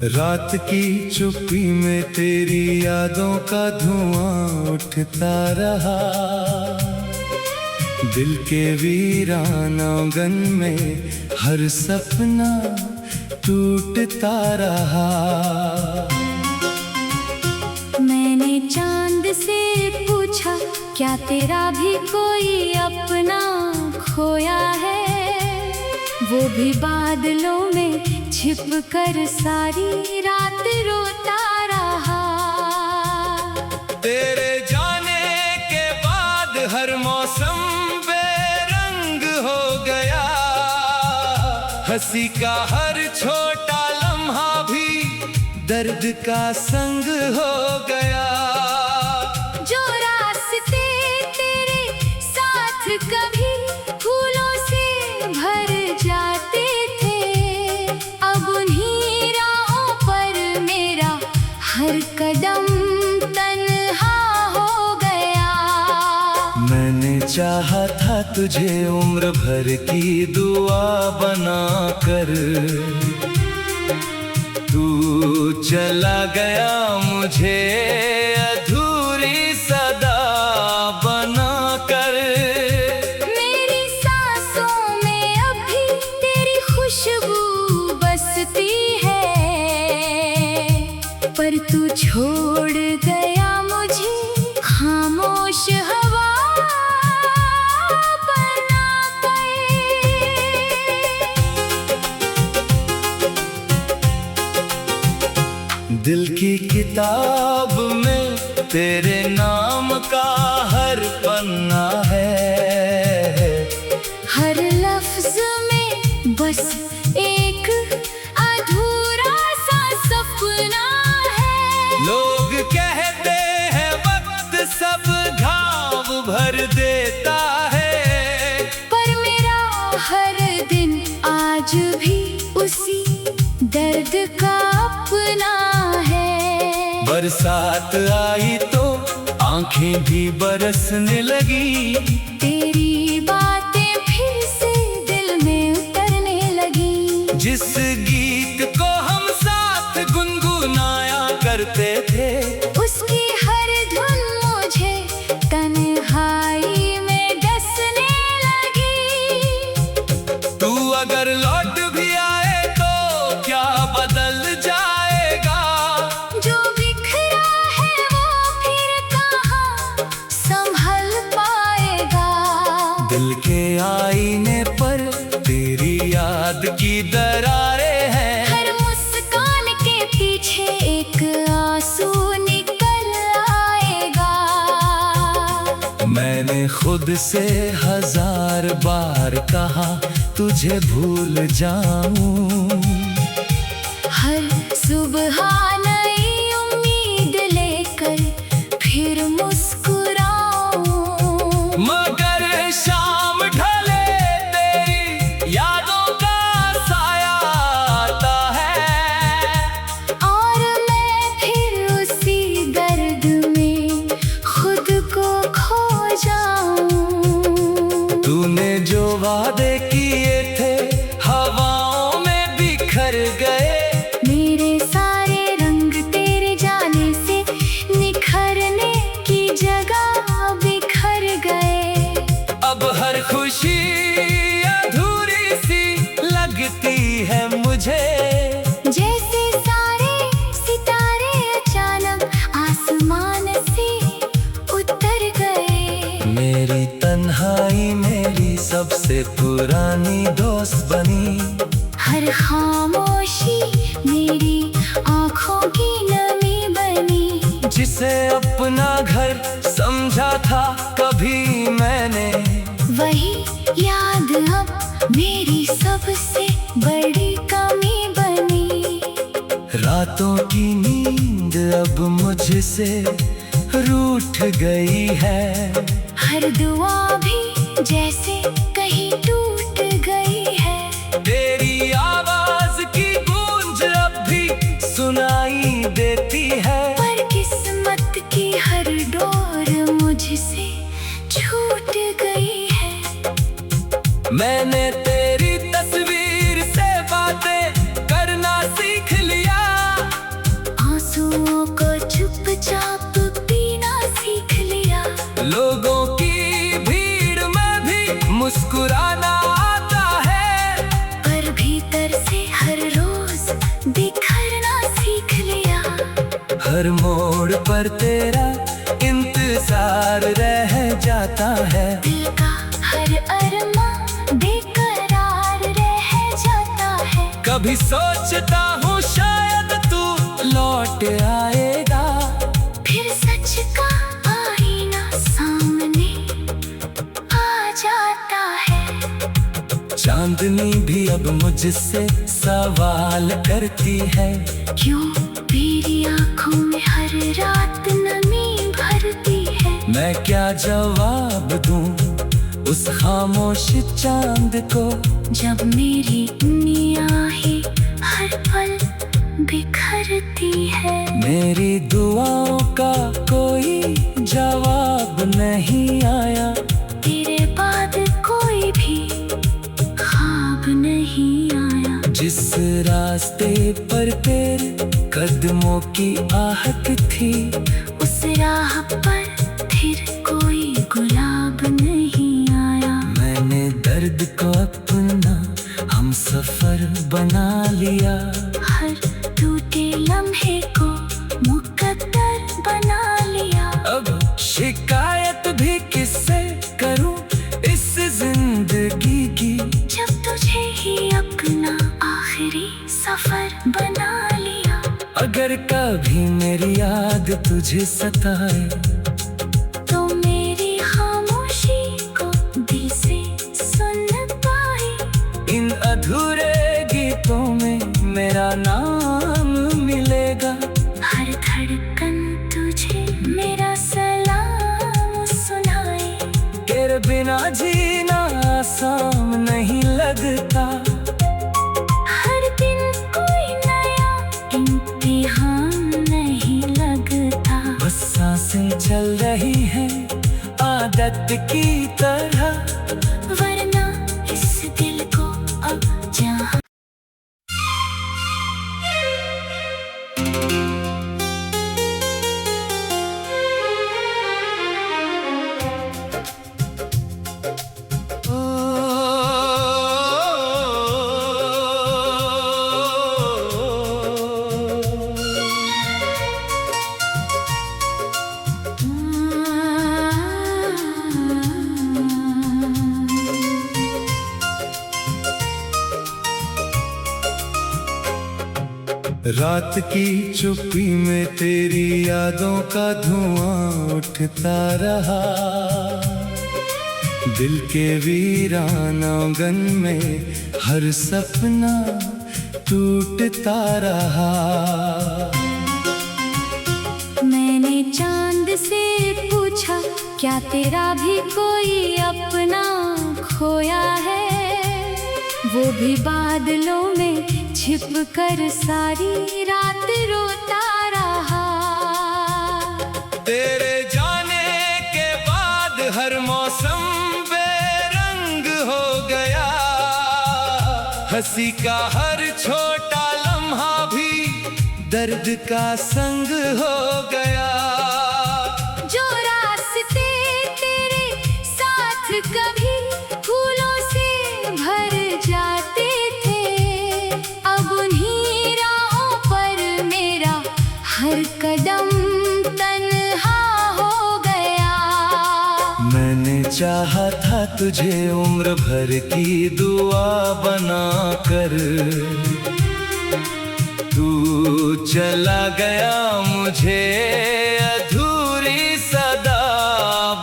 रात की चुप्पी में तेरी यादों का धुआं उठता रहा, दिल के वीरान आंगन में हर सपना टूटता रहा। मैंने चांद से पूछा, क्या तेरा भी कोई अपना खोया है? वो भी बादलों में छिप कर सारी रात रोता रहा। तेरे जाने के बाद हर मौसम बेरंग हो गया, हंसी का हर छोटा लम्हा भी दर्द का संग हो गया। जो रास्ते तेरे साथ कभी फूलों से भर जाते थे, अब उन्हीं राहों पर मेरा हर कदम तन्हा हो गया। मैंने चाहा था तुझे उम्र भर की दुआ बनाकर, तू चला गया मुझे अधूरी सदा बनाकर। मेरी सांसों में अभी तेरी खुशबू बसती है, पर तू छोड़ गया मुझे खामोश हवा बनाकर। दिल की किताब में तेरे नाम का हर पन्ना है, हर लफ्ज में बस एक अधूरा सा सपना है। लोग कहते हैं वक्त सब घाव भर देता है, पर मेरा हर दिन आज भी उसी दर्द का अपना है। बरसात आई तो आंखें भी बरसने लगी, तेरी बातें फिर से दिल में उतरने लगी। जिस गीत को हम साथ गुनगुनाया करते थे, उसकी हर धुन मुझे तन्हाई में डसने लगी। तू अगर लौट भी आए तो क्या बदल जाएगा? जो बिखरा है वो फिर कहाँ संभल पाएगा? दिल के आईने पर तेरी याद की दरारें हैं, हर मुस्कान के पीछे एक आंसू निकल आएगा। मैंने खुद से 1000 बार कहा तुझे भूल जाऊं, हर सुबह नई उम्मीद लेकर फिर मुस्कुराऊं, मगर शाम ढले तेरी यादों का साया आता है, और मैं फिर उसी दर्द में खुद को खो जाऊं। तूने जो वादे किए थे हवाओं में बिखर गए, मेरे सारे रंग तेरे जाने से निखरने की जगह बिखर गए। अब हर खुशी अधूरी सी लगती है मुझे, जैसे सारे सितारे अचानक आसमान से उतर गए। मेरी तन्हाई मेरी सबसे पुरानी दोस्त बनी, हर खामोशी मेरी आँखों की नमी बनी। जिसे अपना घर समझा था कभी मैंने, वही याद अब मेरी सबसे बड़ी कमी बनी। रातों की नींद मुझसे रूठ गई है। हर दुआ भी जैसे कहीं टूट गई है। तेरी आवाज की गूंज अब भी सुनाई देती है। पर किस्मत की हर डोर मुझसे छूट गई है। मैंने तेरी तस्वीर से बातें करना सीख लिया। आंसुओं को चुपचाप पीना सीख लिया। लोगों की भीड़ में भी मुस्कुराना आता है। पर भीतर से हर रोज बिखरना सीख लिया। हर मोड़ पर तेरा इंतजार रह जाता है। दिल का हर अरमा बेकरार रह जाता है। कभी सोचता हूँ शायद तू लौट आएगा। फिर सच का आईना सामने आ जाता है। चांदनी भी अब मुझसे सवाल करती है। क्यों तेरी आंखों में हर रात नमी भरती है। मैं क्या जवाब दूं उस खामोश चांद को, जब मेरी निगाहें हर पल बिखरती है। मेरी दुआओं का कोई जवाब नहीं आया। तेरे बाद कोई भी ख्वाब नहीं आया। जिस रास्ते पर तेरे कदमों की आहट थी, उस राह पर फिर कोई गुलाब नहीं आया। मैंने दर्द को अपना हम सफर बना लिया। हर टूटे लम्हे को मुकद्दर बना लिया। अब शिकायत भी किससे करूं इस जिंदगी की, जब तुझे ही अपना आखिरी सफर बना लिया। अगर कभी मेरी याद तुझे सताए, तो मेरी खामोशी को दिल से सुन पाए। इन अधूरे गीतों में मेरा नाम मिलेगा। हर धड़कन तुझे मेरा सलाम सुनाए। तेरे बिना जीना आसान नहीं लगता। हर दिन कोई नया इम्तिहान नहीं लगता। बस सांसें चल रही हैं आदत की तरह। वरना इस दिल को अब जहाँ रात की चुप्पी में तेरी यादों का धुआं उठता रहा। दिल के वीरान आंगन में हर सपना टूटता रहा। मैंने चांद से पूछा, क्या तेरा भी कोई अपना खोया है। वो भी बादलों में छिप कर सारी रात रोता रहा। तेरे जाने के बाद हर मौसम बेरंग हो गया। हंसी का हर छोटा लम्हा भी दर्द का संग हो गया। जो रास्ते तेरे साथ कभी फूलों से भर जाते थे, अब उन्हीं राहों पर मेरा हर कदम तन्हा हो गया। मैंने चाहा था तुझे उम्र भर की दुआ बनाकर, तू चला गया मुझे अधूरी सदा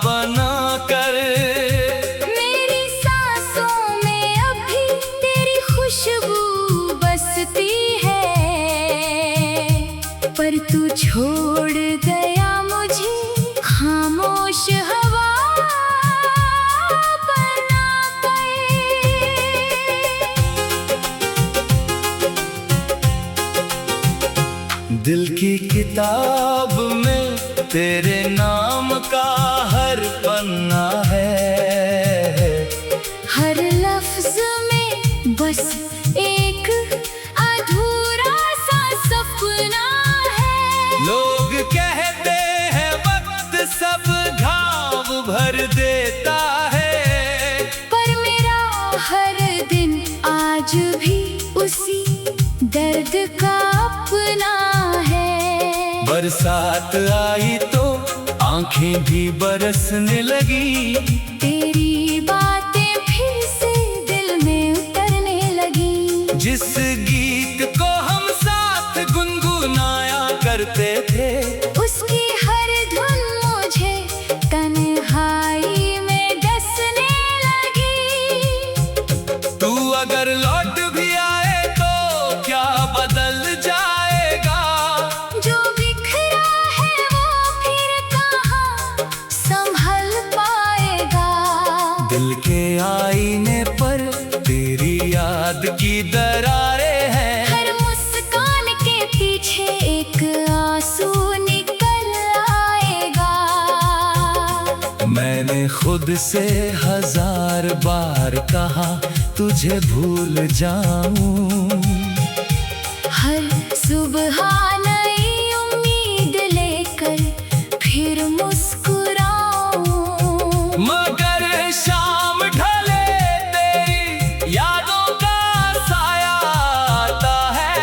बनाकर। मेरी सांसों में अभी तेरी खुशबू बसती है, पर तू छोड़ गया दिल की किताब में तेरे नाम का हर पन्ना है, हर लफ्ज में बस एक अधूरा सा सपना है। लोग कहते हैं वक्त सब घाव भर देता है, पर मेरा हर दिन आज भी उसी दर्द का अपना है। बरसात आई तो आंखें भी बरसने लगी, तेरी बातें फिर से दिल में उतरने लगी। जिस गीत को हम साथ गुनगुनाया करते थे, उसकी हर धुन मुझे तन्हाई में डसने लगी। तू अगर लौट भी आए तो क्या बदल जाएगा? जो बिखरा है वो फिर कहाँ संभल पाएगा। दिल के आईने पर तेरी याद की दरारें हैं, हर मुस्कान के पीछे एक आंसू निकल आएगा। मैंने खुद से 1000 बार कहा तुझे भूल जाऊं, हर सुबह नई उम्मीद लेकर फिर मुस्कुराऊं। मगर शाम ढले तेरी यादों का साया आता है,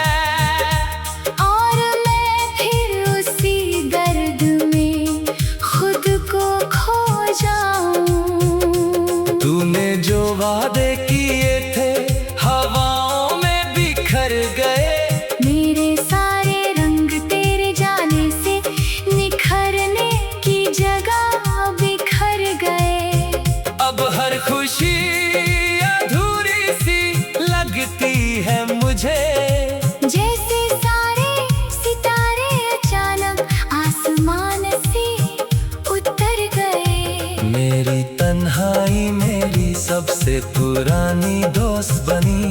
और मैं फिर उसी दर्द में खुद को खो जाऊं। तूने जो वादे किए थे हवाओं में बिखर गए, मेरे सारे रंग तेरे जाने से निखरने की जगह बिखर गए। अब हर खुशी अधूरी सी लगती है मुझे, जैसे सारे सितारे अचानक आसमान से उतर गए। मेरी तन्हाई मेरी सबसे पुरानी दोस्त बनी,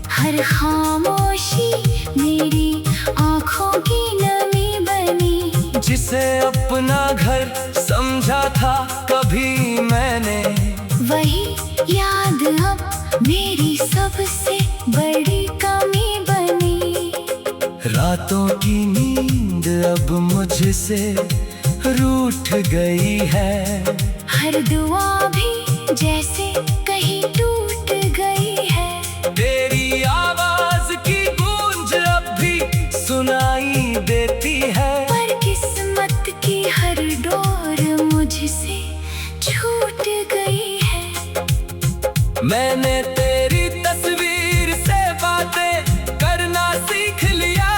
हर खामोशी मेरी आँखों की नमी बनी। जिसे अपना घर समझा था कभी मैंने, वही याद अब मेरी सबसे बड़ी कमी बनी। रातों की नींद अब मुझसे रूठ गई है, हर दुआ भी जैसे कहीं टूट गई है। तेरी आवाज की गूंज अब भी सुनाई देती है, पर किस्मत की हर डोर मुझसे छूट गई है। मैंने तेरी तस्वीर से बातें करना सीख लिया,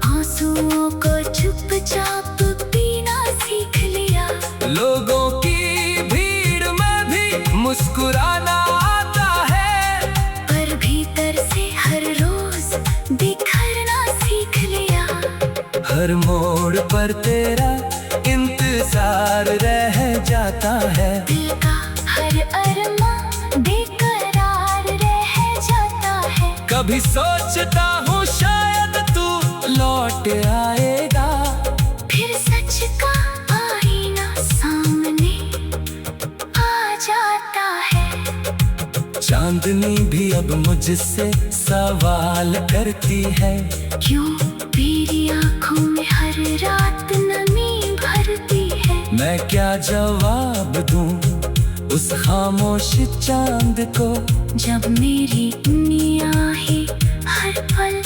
आंसुओं को चुपचाप पीना सीख लिया। लोगों की भीड़ में भी मुस्कुराना आता है, पर भीतर से हर रोज बिखरना सीख लिया। हर मोड़ पर तेरा इंतजार रह जाता है, दिल का हर अरमा बेकरार रह जाता है। कभी सोचता हूँ शायद तू लौट आएगा, फिर सच का आईना सामने आ जाता है। चांदनी भी अब मुझसे सवाल करती है, क्यों मेरी आँखों में हर रात नमी भरती है। मैं क्या जवाब दूं उस खामोश चांद को, जब मेरी निगाहें हर पल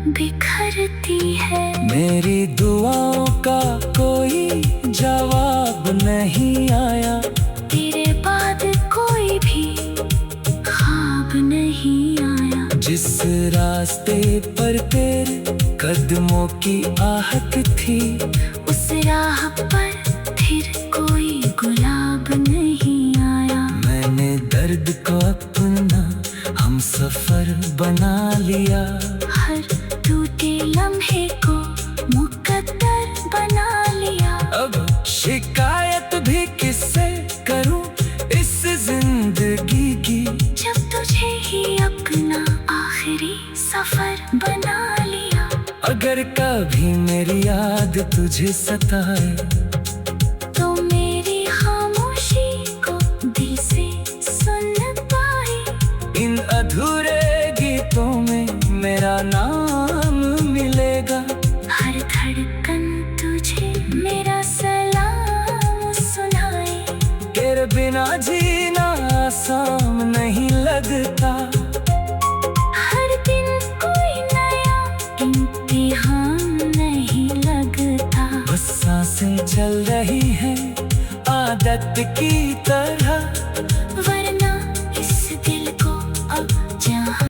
बिखरती है। मेरी दुआओं का कोई जवाब नहीं आया, तेरे बाद कोई भी ख्वाब नहीं आया। जिस रास्ते पर तेरे कदमों की आहट थी, उस राह पर फिर कोई गुलाब नहीं आया। मैंने दर्द को अपना हम सफर बना लिया, हर टूटे लम्हे को मुकद्दर बना लिया। अब शिकायत भी किससे करूं इस जिंदगी की, जब तुझे ही अपना आखिरी सफर बना लिया। अगर कभी मेरी याद तुझे सताए तो मेरी खामोशी को दिल से सुन पाए। इन अधूरे गीतों में मेरा नाम मिलेगा। हर धड़कन तुझे मेरा सलाम सुनाए। तेरे बिना जीना आसान नहीं लगता। हर दिन कोई नया इम्तिहान नहीं लगता। बस सांसें चल रही हैं आदत की तरह, वरना इस दिल को अब जहाँ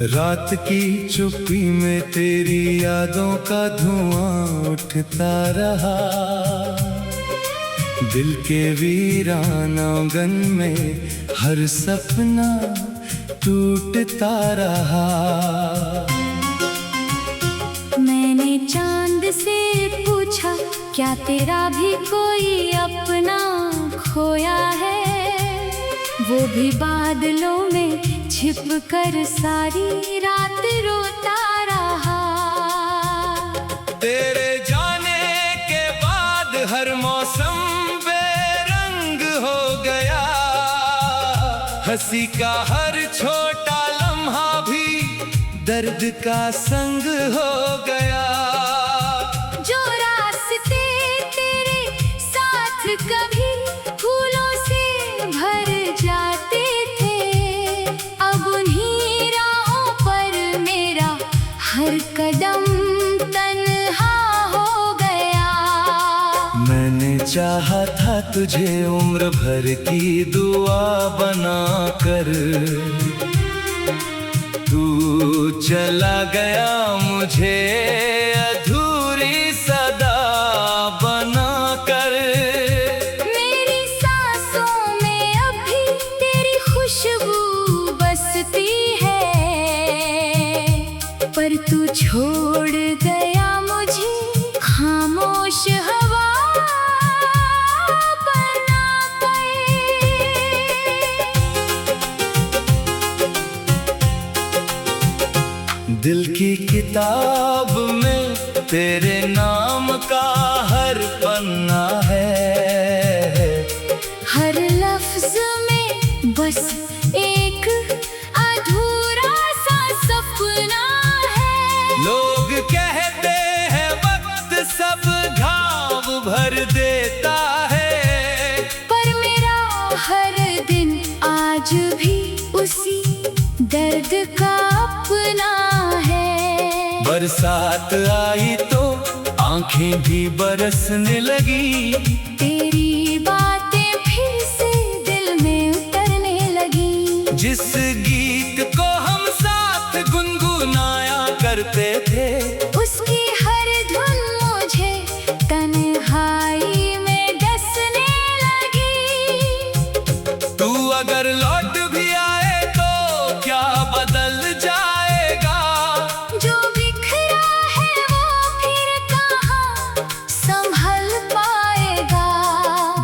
रात की चुप्पी में तेरी यादों का धुआं उठता रहा। दिल के वीरान आंगन में हर सपना टूटता रहा। मैंने चांद से पूछा, क्या तेरा भी कोई अपना खोया है? वो भी बादलों में छिप कर सारी रात रोता रहा। तेरे जाने के बाद हर मौसम बेरंग हो गया। हंसी का हर छोटा लम्हा भी दर्द का संग हो गया। जो रास्ते तेरे साथ कभी फूलों से भर जाते थे, अब उन्हीं राहों पर मेरा हर कदम तन्हा हो गया। मैंने चाहा था तुझे उम्र भर की दुआ बनाकर, तू चला गया मुझे अधूरी सदा बनाकर। मेरी सांसों में अभी तेरी खुशबू बसती है, पर तू छोड़ गया मुझे खामोश हवा बनाकर। दिल की किताब में तेरे नाम का हर पन्ना है। हर लफ्ज में बस एक अधूरा सा सपना है। लोग कहते हैं वक्त सब घाव भर देता है, पर मेरा हर दिन आज भी उसी दर्द का अपना है। बरसात आई तो आंखें भी बरसने लगी। तेरी बातें फिर से दिल में उतरने लगी। जिस गीत को हम साथ गुनगुनाया करते थे, उसकी हर धुन मुझे तन्हाई में डसने लगी। तू अगर लौट भी आए तो क्या बदल जाएगा? जो बिखरा है वो फिर कहाँ संभल पाएगा?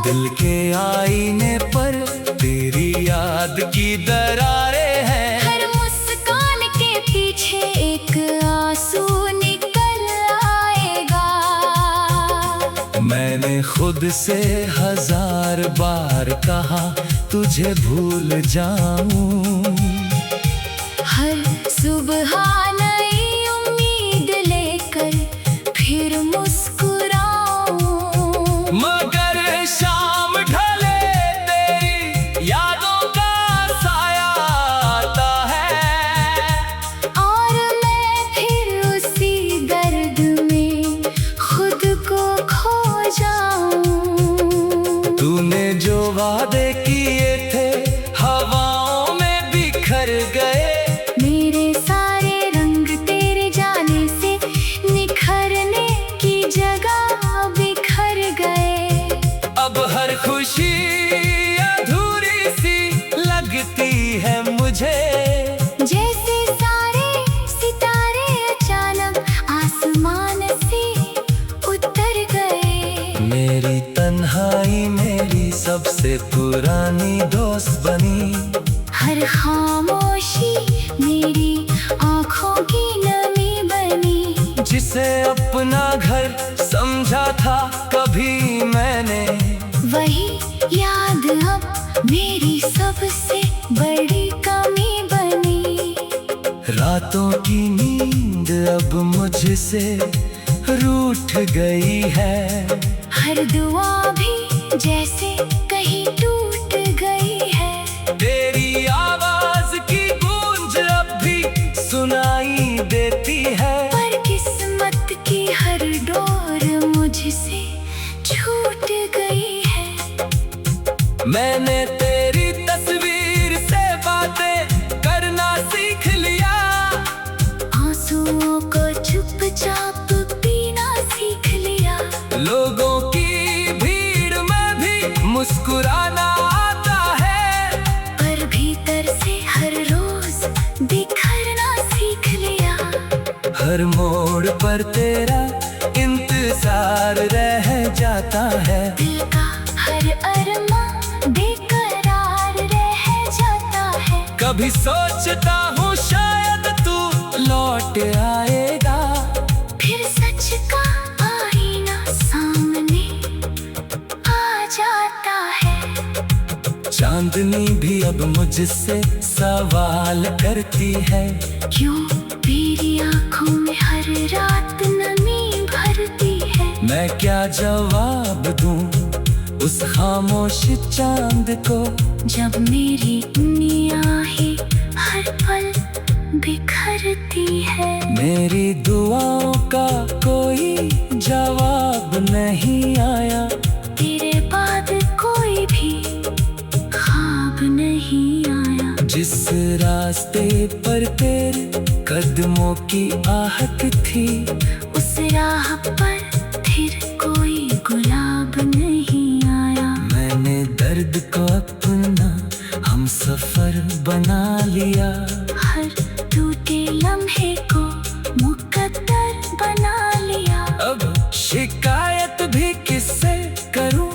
दिल के आईने पर तेरी याद की दरारें हैं। हर मुस्कान के पीछे एक आंसू निकल आएगा। मैंने खुद से 1000 बार कहा तुझे भूल जाऊं। हर सुबह नई उम्मीद लेकर फिर मुस्कुराऊं। मगर शाम ढले तेरी यादों का साया आता है, और मैं फिर उसी दर्द में खुद को खो जाऊं। तूने जो वादे किए थे हवाओं में बिखर गए। मेरे सारे रंग पुरानी दोस्त बनी। हर खामोशी मेरी आँखों की नमी बनी। जिसे अपना घर समझा था कभी मैंने, वही याद अब मेरी सबसे बड़ी कमी बनी। रातों की नींद अब मुझसे रूठ गई है। हर दुआ भी जैसे कहीं टूट गई है। तेरी आवाज की गूंज अब भी सुनाई देती है। पर किस्मत की हर डोर मुझसे छूट गई है। मैंने तेरी तस्वीर से बातें करना सीख लिया। आंसुओं को चुपचाप पीना सीख लिया। लोगों की भीड़ में भी मुस्कुराना आता है। पर भीतर से हर रोज बिखरना सीख लिया। हर मोड़ पर तेरा इंतजार रह जाता है। दिल का हर अरमा बेकरार रह जाता है। कभी सोचता हूँ शायद तू लौट आएगा। फिर सच का आईना सामने आ जाता है। चांदनी भी अब मुझसे सवाल करती है। क्यों मेरी आँखों में हर रात नमी भरती है। मैं क्या जवाब दूं उस खामोश चांद को, जब मेरी निगाहें हर पल बिखरती है। मेरी दुआओं का कोई जवाब नहीं आया। तेरे बाद कोई भी ख्वाब नहीं आया। जिस रास्ते पर तेरे कदमों की आहट थी, उस राह पर फिर कोई गुलाब नहीं आया। मैंने दर्द को अपना हम सफर बना लिया। हर टूटे लम्हे को मुकद्दर बना लिया। अब शिकायत भी किससे करूं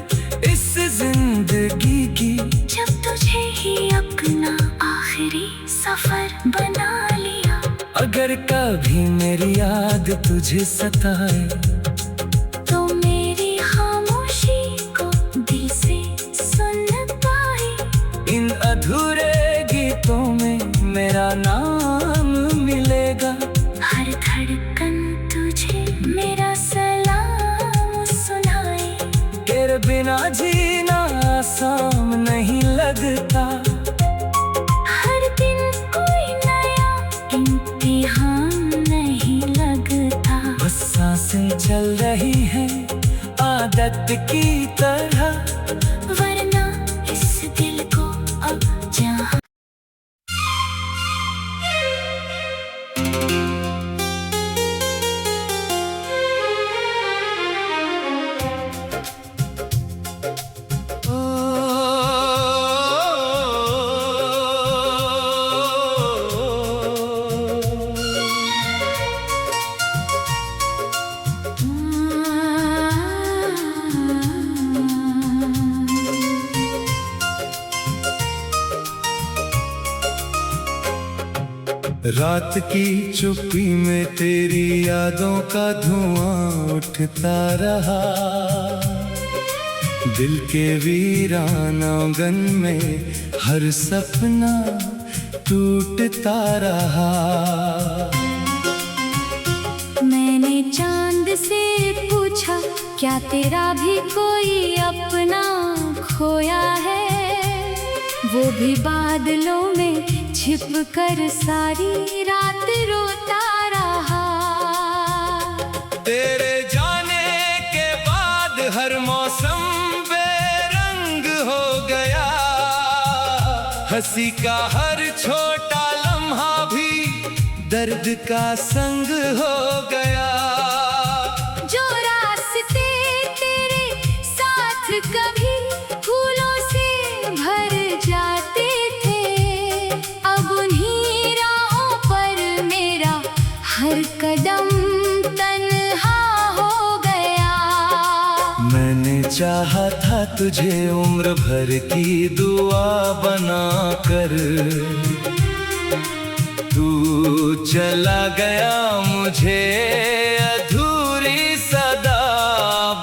इस जिंदगी की, जब तुझे ही अपना आखिरी सफर बना लिया। अगर कभी मेरी याद तुझे सताए, तो मेरी खामोशी को दिल से सुन पाए। इन अधूरे गीतों में मेरा नाम मिलेगा। हर धड़कन तुझे मेरा सलाम सुनाए। तेरे बिना जीना आसान नहीं लगता। हर दिन कोई नया इम्तिहान नहीं लगता। बस सांसें चल रही हैं आदत की तरह। वरना इस दिल को अब जहाँ रात की चुप्पी में तेरी यादों का धुआं उठता रहा। दिल के वीरान आंगन में हर सपना टूटता रहा। मैंने चांद से पूछा, क्या तेरा भी कोई अपना खोया है? वो भी बादलों में छिप कर सारी रात रोता रहा। तेरे जाने के बाद हर मौसम बेरंग हो गया। हंसी का हर छोटा लम्हा भी दर्द का संग हो गया। जो रास्ते तेरे साथ कभी फूलों से भर जाते थे, अब उन्हीं राहों पर मेरा हर कदम तन्हा हो गया। मैंने चाहा था तुझे उम्र भर की दुआ बनाकर, तू चला गया मुझे अधूरी सदा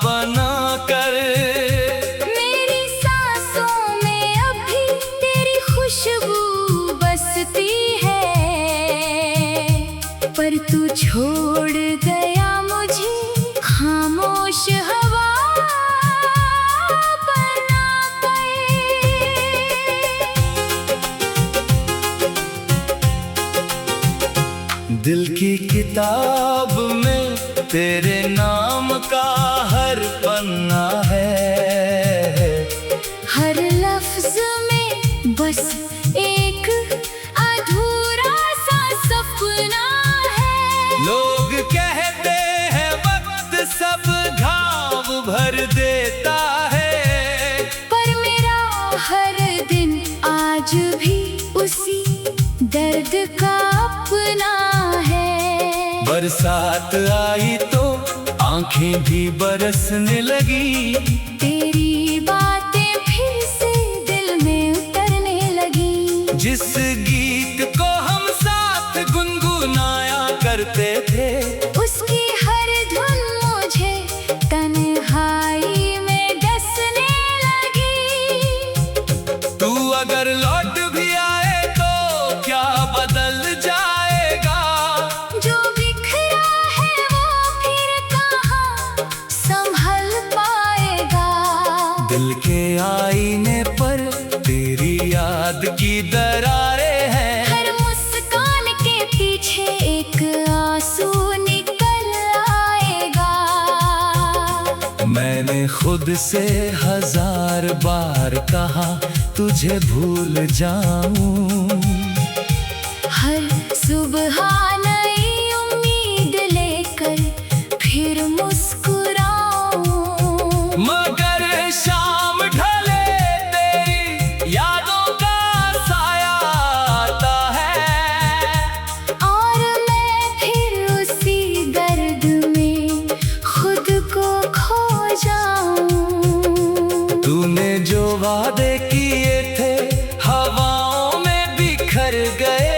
बनाकर। मेरी सांसों में अभी तेरी खुशबू बसती है, पर तू छोड़ गया मुझे खामोश हवा बनाकर। दिल की किताब में तेरे नाम का हर पन्ना है, हर लफ्ज में बस एक अधूरा सा सपना है। लोग कहते हैं वक्त सब घाव भर देता है, पर मेरा हर दिन आज भी उसी दर्द का अपना है। बरसात आई तो आंखें भी बरसने लगी, तेरी बातें फिर से दिल में उतरने लगी। जिस गीत को हम साथ गुनगुनाया करते थे, उसकी हर धुन मुझे तन्हाई में डसने लगी। तू अगर लौट भी आए तो क्या बदल जाएगा, जो बिखरा है वो फिर कहाँ संभल पाएगा। दिल के आईने पर तेरी याद की दरारें हैं, हर मुस्कान के पीछे एक आंसू निकल आएगा। मैंने खुद से 1000 बार कहा तुझे भूल जाऊं, हर सुबह नई उम्मीद लेकर फिर मुस्कुराऊं, मगर शाम ढले तेरी यादों का साया आता है, और मैं फिर उसी दर्द में खुद को खो जाऊं। तूने जो वादे किए थे हवाओं में बिखर गए,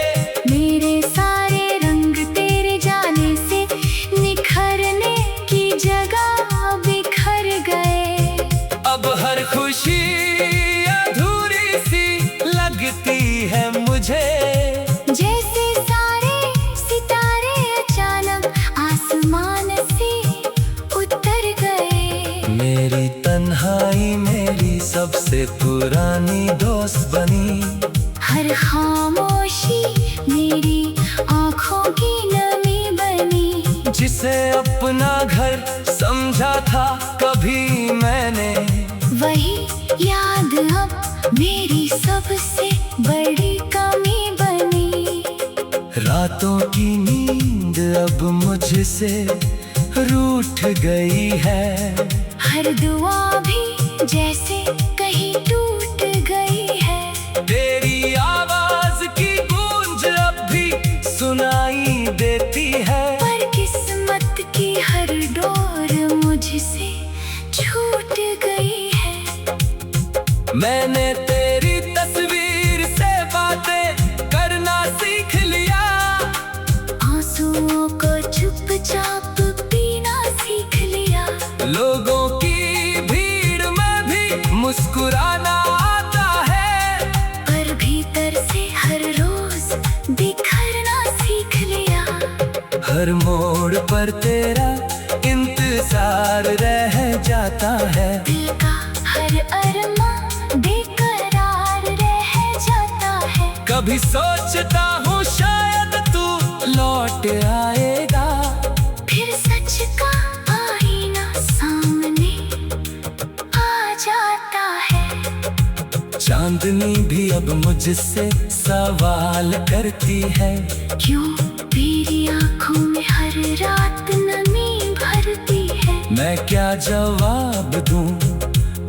मेरे सारे रंग तेरे जाने से निखरने की जगह बिखर गए। अब हर खुशी अधूरी सी लगती है मुझे, जैसे सारे सितारे अचानक आसमान से उतर गए। मेरी तन्हाई मेरी सबसे पुरानी दोस्त बनी, हर खामोशी मेरी आँखों की नमी बनी। जिसे अपना घर समझा था कभी मैंने, वही याद अब मेरी सबसे बड़ी कमी बनी। रातों की नींद अब मुझसे रूठ गई है, हर दुआ भी जैसे कहीं टूट गई है। तेरी आवाज की गूंज अब भी सुनाई देती है, पर किस्मत की हर डोर मुझसे छूट गई है। मैंने तेरी तस्वीर से बातें करना सीख लिया, आंसुओं को चुपचाप पीना सीख लिया। लोगों की भीड़ में भी मुस्कुराना आता है, पर भीतर से हर रोज बिखरना सीख लिया। हर मोड़ पर तेरा इंतजार रह जाता है, दिल का हर अरमान बेकरार रह जाता है। कभी सोचता हूँ शायद तू लौट आएगा, फिर सच का आईना सामने आ जाता है। चांदनी भी अब मुझसे सवाल करती है, क्यों तेरी आंखों में हर रात नमी भरती है। मैं क्या जवाब दूं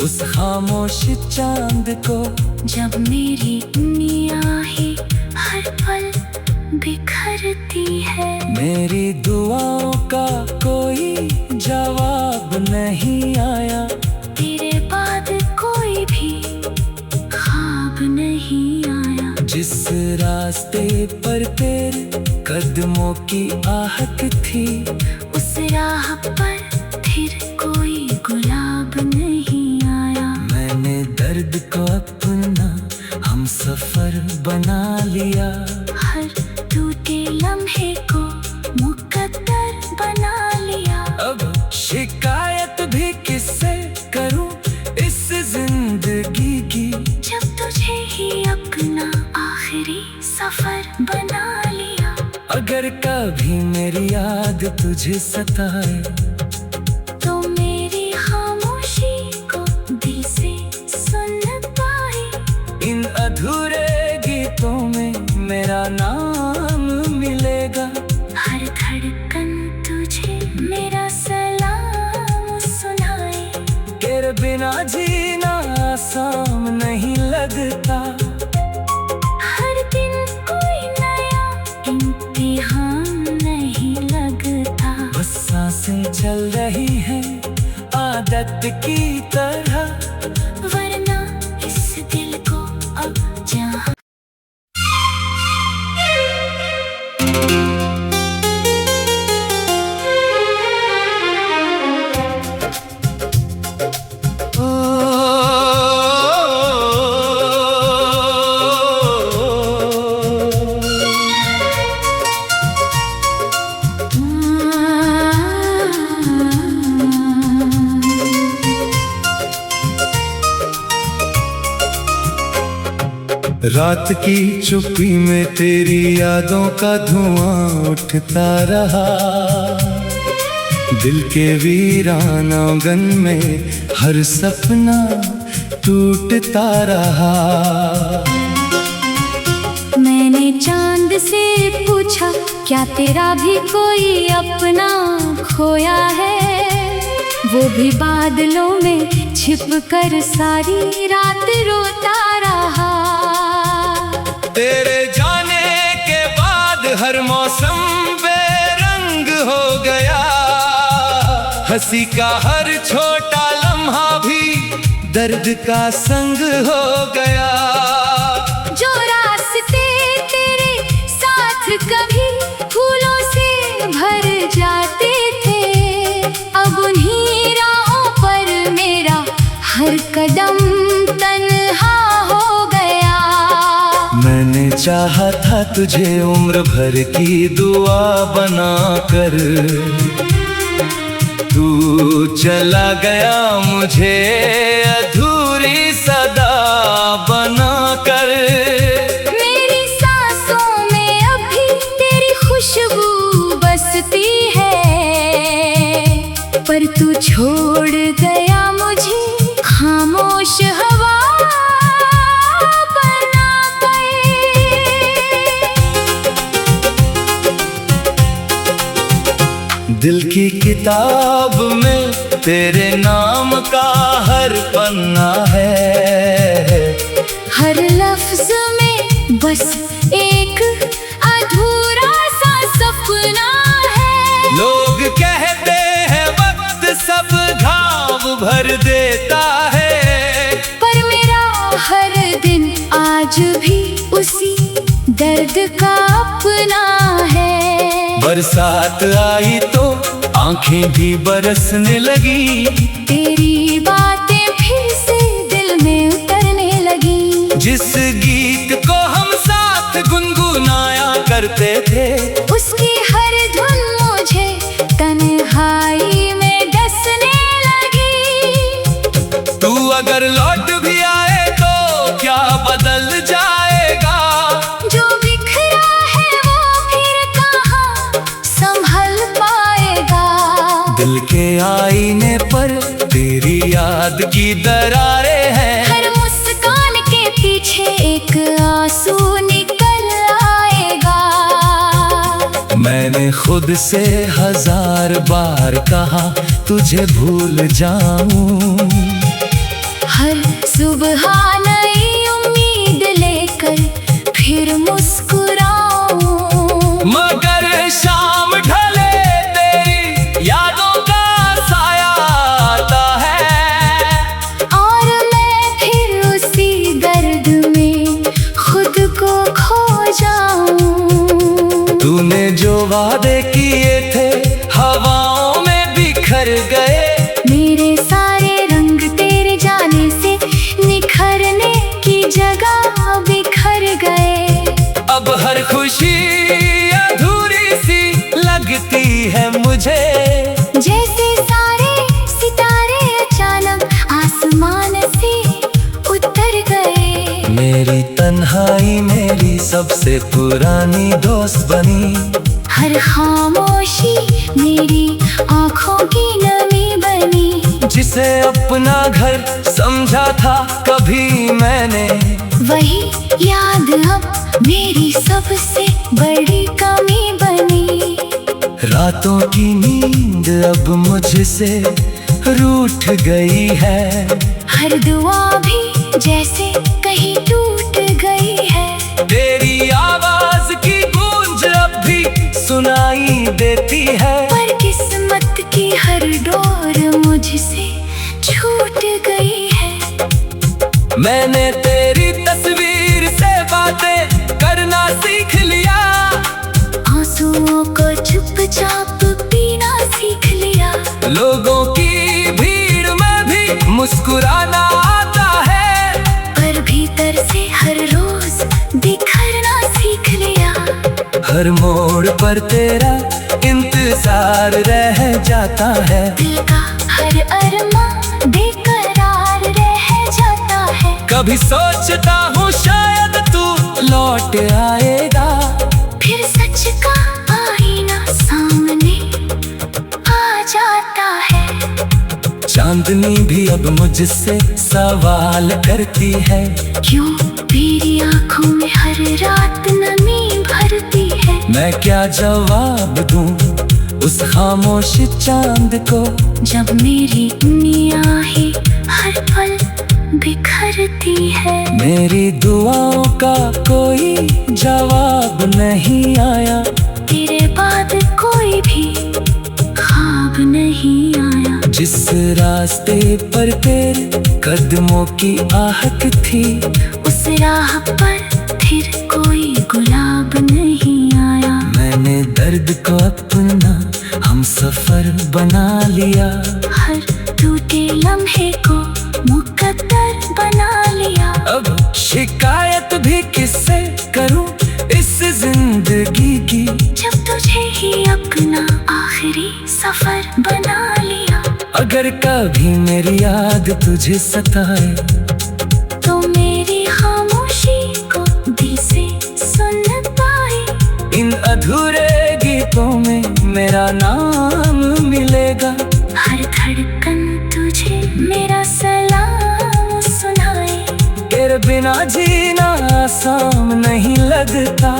उस खामोश चांद को, जब मेरी निगाहें हर पल बिखरती है। मेरी दुआओं का कोई जवाब नहीं आया, तेरे रास्ते पर तेरे कदमों की आहट थी। उस राह पर फिर कोई गुलाब नहीं आया। मैंने दर्द को अपना हम सफर बना लिया। हर टूटे लम्हे को मुकद्दर बना लिया। अब शिकायत भी किससे करूं इस जिंदगी की, जब तुझे ही अपना आखिरी सफर बना लिया। अगर कभी मेरी याद तुझे सताए तो मेरी खामोशी को दिल से सुन पाए। इन अधूरे गीतों में मेरा नाम मिलेगा। हर धड़कन तुझे मेरा सलाम सुनाए। तेरे बिना जीना आसान नहीं लगता। हर दिन कोई नया इम्तिहान नहीं लगता। बस सांसें चल रही हैं आदत की तरह, वरना इस दिल को अब जहाँ रात की चुप्पी में तेरी यादों का धुआं उठता रहा। दिल के वीरान आंगन में हर सपना टूटता रहा। मैंने चांद से पूछा, क्या तेरा भी कोई अपना खोया है? वो भी बादलों में छिप कर सारी रात रोता रहा। तेरे जाने के बाद हर मौसम बेरंग हो गया। हंसी का हर छोटा लम्हा भी दर्द का संग हो गया। जो रास्ते तेरे साथ कभी फूलों से भर जाते थे, अब उन्हीं राहों पर मेरा हर कदम तन्हा हो गया। मैंने चाहा था तुझे उम्र भर की दुआ बनाकर, तू चला गया मुझे अधूरी सदा बनाकर। मेरी सांसों में अभी तेरी खुशबू बसती है, पर तू छोड़ गया मुझे खामोश हवा दिल की किताब में तेरे नाम का हर पन्ना है। हर लफ्ज में बस एक अधूरा सा सपना है। लोग कहते हैं वक्त सब घाव भर देता है, पर मेरा हर दिन आज भी उसी दर्द का अपना है। बरसात आई तो आंखें भी बरसने लगी। तेरी बातें फिर से दिल में उतरने लगी। जिस गीत को हम साथ गुनगुनाया करते थे, उसकी हर धुन मुझे तन्हाई में डसने लगी। तू अगर लौट भी आए तो क्या बदल जाएगा? जो बिखरा है वो फिर कहाँ संभल पाएगा? दिल के आईने पर तेरी याद की दरारें हैं। हर मुस्कान के पीछे एक आंसू निकल आएगा। मैंने खुद से 1000 बार कहा तुझे भूल जाऊं। हर सुबह नई उम्मीद लेकर फिर मुस्कुराऊं, मगर शाम ढले तेरी यादों का साया आता है। और मैं फिर उसी दर्द में खुद को खो तूने जो वादे किए थे हवाओं में बिखर गए। मेरे सारे रंग तेरे जाने से निखरने की जगह बिखर गए। अब हर खुशी अधूरी सी लगती है मुझे, जैसे सारे सितारे अचानक आसमान से उतर गए। मेरी तन्हाई मेरी सबसे पुरानी दोस्त बनी। हर खामोशी मेरी आँखों की नमी बनी। जिसे अपना घर समझा था कभी मैंने, वही याद अब मेरी सबसे बड़ी कमी बनी। रातों की नींद अब मुझसे रूठ गई है। हर दुआ भी जैसे कहीं टूट गई है। तेरी आवाज की गूंज अब भी सुनाई देती है। पर किस्मत की हर डोर मुझसे छूट गई है। मैंने तेरी तस्वीर से बातें करना सीख लिया। आंसुओं को चुपचाप पीना सीख लिया। लोगों की भीड़ में भी मुस्कुराना आता है। पर भीतर से हर रोज बिखरना सीख लिया। हर मोड़ पर तेरा इंतजार रह जाता है। दिल का हर अरमा बेकरार रह जाता है। कभी सोचता हूँ शायद तू लौट आएगा। फिर सच का आईना सामने आ जाता है। चांदनी भी अब मुझसे सवाल करती है। क्यों मेरी आँखों में हर रात नमी भरती है। मैं क्या जवाब दूं उस खामोश चांद को, जब मेरी निगाहें हर पल बिखरती है। मेरी दुआओं का कोई जवाब नहीं आया। तेरे बाद कोई भी ख्वाब नहीं आया। जिस रास्ते पर तेरे कदमों की आहट थी, उस राह पर फिर कोई गुलाब नहीं आया। मैंने दर्द को अपना हम सफर बना लिया। हर टूटे लम्हे को मुकद्दर बना लिया। अब शिकायत भी किससे करूं इस जिंदगी की, जब तुझे ही अपना आखिरी सफर बना लिया। अगर कभी मेरी याद तुझे सताए, तो मेरी खामोशी को दिल से सुन पाए। इन अधूरे गीतों में मेरा नाम मिलेगा। हर धड़कन तुझे मेरा सलाम सुनाए। तेरे बिना जीना आसान नहीं लगता।